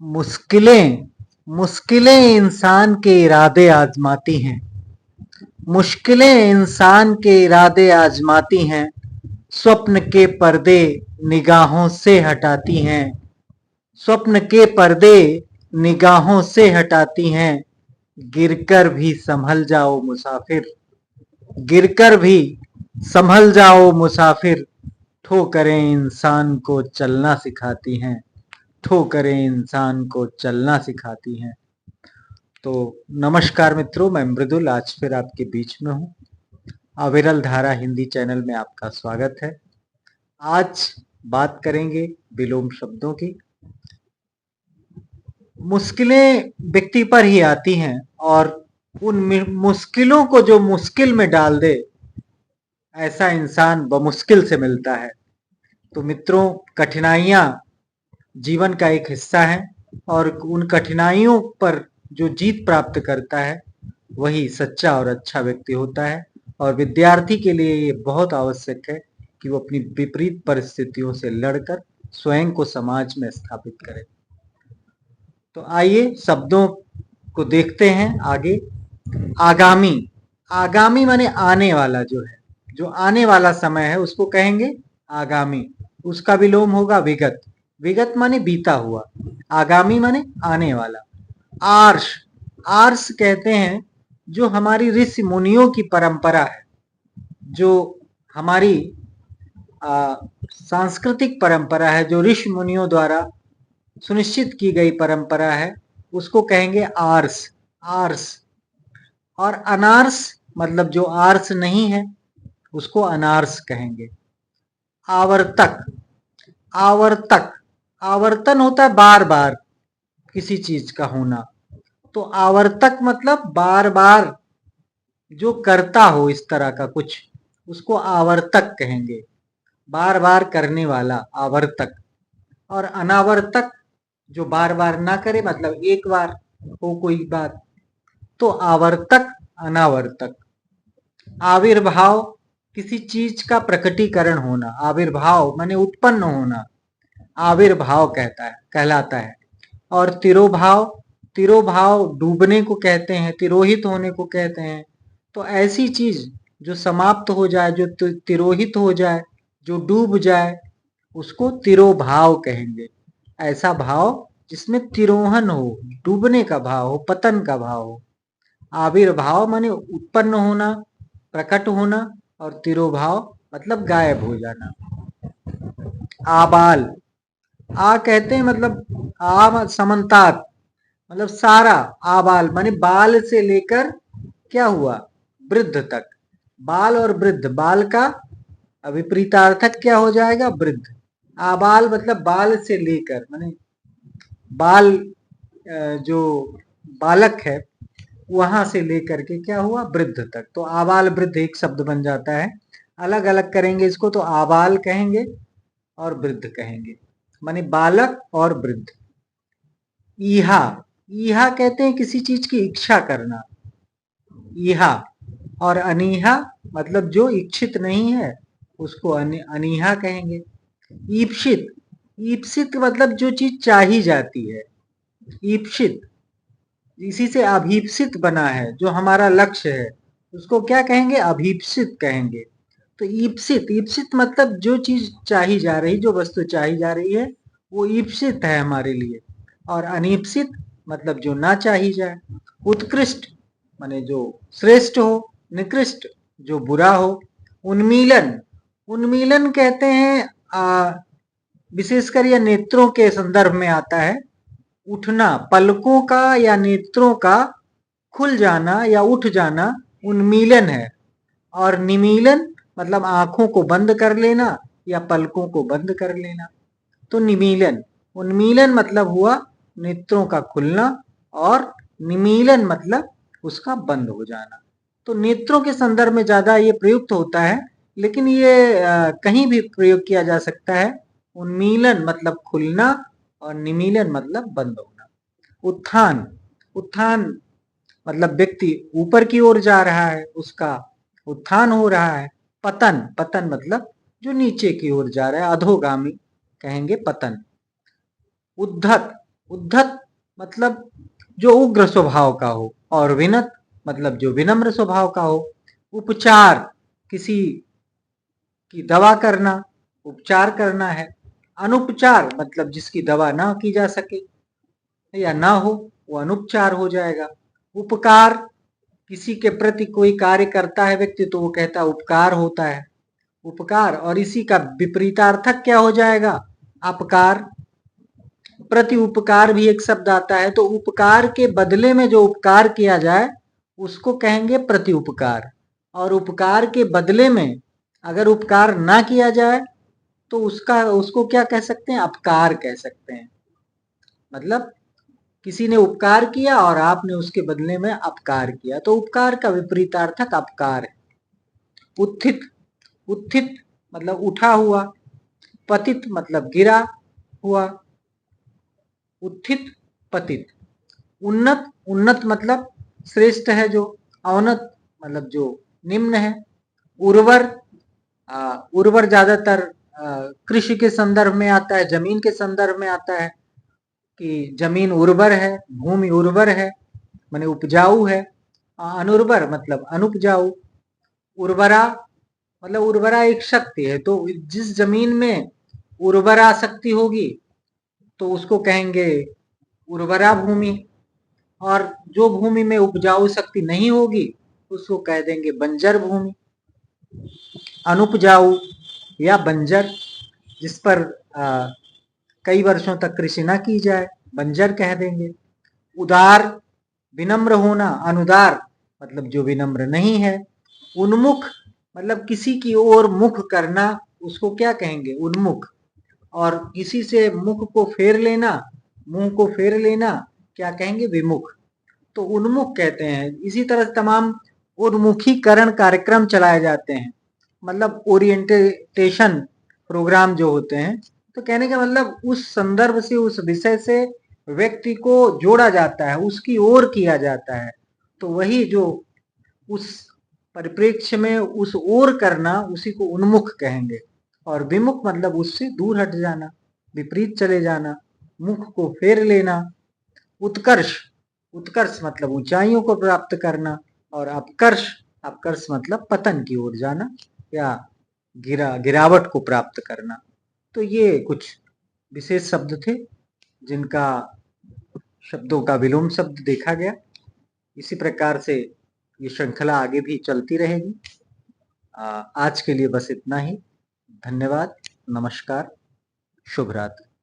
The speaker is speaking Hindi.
मुश्किलें मुश्किलें इंसान के इरादे आजमाती हैं। मुश्किलें इंसान के इरादे आजमाती हैं। स्वप्न के पर्दे निगाहों से हटाती हैं। स्वप्न के पर्दे निगाहों से हटाती हैं। गिरकर भी संभल जाओ मुसाफिर। गिरकर भी संभल जाओ मुसाफिर। ठोकरें इंसान को चलना सिखाती हैं। ठोकरें इंसान को चलना सिखाती हैं। तो नमस्कार मित्रों, मैं मृदुल आज फिर आपके बीच में हूँ। अविरल धारा हिंदी चैनल में आपका स्वागत है। आज बात करेंगे विलोम शब्दों की। मुश्किलें व्यक्ति पर ही आती हैं और उन मुश्किलों को जो मुश्किल में डाल दे, ऐसा इंसान बमुश्किल से मिलता है। तो मित्रों, कठिनाइयाँ जीवन का एक हिस्सा है और उन कठिनाइयों पर जो जीत प्राप्त करता है वही सच्चा और अच्छा व्यक्ति होता है। और विद्यार्थी के लिए ये बहुत आवश्यक है कि वो अपनी विपरीत परिस्थितियों से लड़कर स्वयं को समाज में स्थापित करे। तो आइए शब्दों को देखते हैं आगे। आगामी। आगामी माने आने वाला, जो आने वाला समय है उसको कहेंगे आगामी। उसका विलोम होगा विगत। विगत माने बीता हुआ, आगामी माने आने वाला। आर्ष। आर्ष कहते हैं जो हमारी ऋषि मुनियों की परंपरा है, जो हमारी सांस्कृतिक परंपरा है, जो ऋषि मुनियों द्वारा सुनिश्चित की गई परंपरा है, उसको कहेंगे आर्ष। आर्ष। और अनार्स मतलब जो आर्स नहीं है उसको अनार्स कहेंगे। आवर्तक। आवर्तक। आवर्तन होता है बार बार किसी चीज का होना, तो आवर्तक मतलब बार बार जो करता हो इस तरह का कुछ, उसको आवर्तक कहेंगे। बार बार करने वाला आवर्तक। और अनावर्तक जो बार बार ना करे, मतलब एक बार हो कोई बात, तो आवर्तक अनावर्तक। आविर्भाव किसी चीज का प्रकटीकरण होना। आविर्भाव माने उत्पन्न होना, आविर्भाव कहलाता है। और तिरोभाव। तिरोभाव डूबने को कहते हैं, तिरोहित होने को कहते हैं। तो ऐसी चीज जो समाप्त हो जाए, जो तिरोहित हो जाए, जो डूब जाए, उसको तिरोभाव कहेंगे। ऐसा भाव जिसमें तिरोहन हो, डूबने का भाव हो, पतन का भाव हो। आविर्भाव माने उत्पन्न होना, प्रकट होना, और तिरोभाव मतलब गायब हो जाना। आबाल। आ कहते हैं मतलब समन्तात, मतलब सारा। आबाल माने बाल से लेकर क्या हुआ, वृद्ध तक। बाल और वृद्ध, बाल का विपरीतार्थक क्या हो जाएगा, वृद्ध। आबाल मतलब बाल से लेकर, माने बाल जो बालक है वहां से लेकर के क्या हुआ, वृद्ध तक। तो आबाल वृद्ध एक शब्द बन जाता है। अलग अलग करेंगे इसको तो आबाल कहेंगे और वृद्ध कहेंगे, माने बालक और वृद्ध। ईहा। ईहा कहते हैं किसी चीज की इच्छा करना, ईहा। और अनीहा मतलब जो इच्छित नहीं है उसको अनीहा कहेंगे। ईप्सित। ईप्सित मतलब जो चीज चाही जाती है, ईप्सित। इसी से अभीप्सित बना है, जो हमारा लक्ष्य है उसको क्या कहेंगे, अभीप्सित कहेंगे। तो ईप्सित, ईप्सित मतलब जो चीज चाही जा रही, जो वस्तु चाही जा रही है वो ईप्सित है हमारे लिए। और अनीप्सित मतलब जो ना चाही जाए। उत्कृष्ट माने जो श्रेष्ठ हो, निकृष्ट जो बुरा हो। उन्मीलन। उन्मीलन कहते हैं विशेषकर यह नेत्रों के संदर्भ में आता है। उठना, पलकों का या नेत्रों का खुल जाना या उठ जाना उन्मीलन है। और निमीलन मतलब आंखों को बंद कर लेना या पलकों को बंद कर लेना। तो निमीलन। उन्मीलन मतलब हुआ नेत्रों का खुलना, और निमीलन मतलब उसका बंद हो जाना। तो नेत्रों के संदर्भ में ज्यादा ये प्रयुक्त होता है, लेकिन ये कहीं भी प्रयोग किया जा सकता है। उन्मीलन मतलब खुलना और निमीलन मतलब बंद होना। उत्थान। उत्थान मतलब व्यक्ति ऊपर की ओर जा रहा है, उसका उत्थान हो रहा है। पतन। पतन मतलब जो नीचे की ओर जा रहा है, अधोगामी कहेंगे पतन। उद्धत। उद्धत मतलब जो उग्र स्वभाव का हो, और विनत मतलब जो विनम्र स्वभाव का हो। उपचार किसी की दवा करना, उपचार करना है। अनुपचार मतलब जिसकी दवा ना की जा सके या ना हो, वो अनुपचार हो जाएगा। उपकार किसी के प्रति कोई कार्य करता है व्यक्ति तो वो कहता है उपकार होता है, उपकार। और इसी का विपरीतार्थक क्या हो जाएगा? अपकार। प्रति उपकार भी एक शब्द आता है, तो उपकार के बदले में जो उपकार किया जाए उसको कहेंगे प्रति उपकार, और उपकार के बदले में अगर उपकार ना किया जाए तो उसको क्या कह सकते हैं? अपकार कह सकते हैं। मतलब किसी ने उपकार किया और आपने उसके बदले में अपकार किया, तो उपकार का विपरीतार्थक अपकार है। उत्थित, उत्थित मतलब उठा हुआ। पतित मतलब गिरा हुआ। उत्थित, पतित। उन्नत, उन्नत मतलब श्रेष्ठ है जो। अवनत मतलब जो निम्न है। उर्वर, उर्वर ज्यादातर कृषि के संदर्भ में आता है, जमीन के संदर्भ में आता है कि जमीन उर्वर है, भूमि उर्वर है माने उपजाऊ है। अनुर्वर मतलब अनुपजाऊ। उर्वरा मतलब उर्वरा एक शक्ति है, तो जिस जमीन में उर्वरा शक्ति होगी तो उसको कहेंगे उर्वरा भूमि, और जो भूमि में उपजाऊ शक्ति नहीं होगी उसको कह देंगे बंजर भूमि। अनुपजाऊ या बंजर, जिस पर कई वर्षों तक कृषि ना की जाए, बंजर कह देंगे। उदार विनम्र होना, अनुदार मतलब जो विनम्र नहीं है। उन्मुख मतलब किसी की ओर मुख करना, उसको क्या कहेंगे? उन्मुख। और किसी से मुख को फेर लेना, मुंह को फेर लेना, क्या कहेंगे? विमुख। तो उन्मुख कहते हैं। इसी तरह तमाम उन्मुखीकरण कार्यक्रम चलाए जाते हैं, मतलब ओरिएंटेशन प्रोग्राम जो होते हैं। तो कहने का मतलब उस संदर्भ से, उस विषय से व्यक्ति को जोड़ा जाता है, उसकी ओर किया जाता है। तो वही जो उस परिप्रेक्ष्य में उस ओर करना, उसी को उन्मुख कहेंगे। और विमुख मतलब उससे दूर हट जाना, विपरीत चले जाना, मुख को फेर लेना। उत्कर्ष, उत्कर्ष मतलब ऊंचाइयों को प्राप्त करना। और अपकर्ष, अपकर्ष मतलब पतन की ओर जाना या गिरावट को प्राप्त करना। तो ये कुछ विशेष शब्द थे जिनका शब्दों का विलोम शब्द देखा गया। इसी प्रकार से ये श्रृंखला आगे भी चलती रहेगी। आज के लिए बस इतना ही। धन्यवाद, नमस्कार, शुभ रात्रि।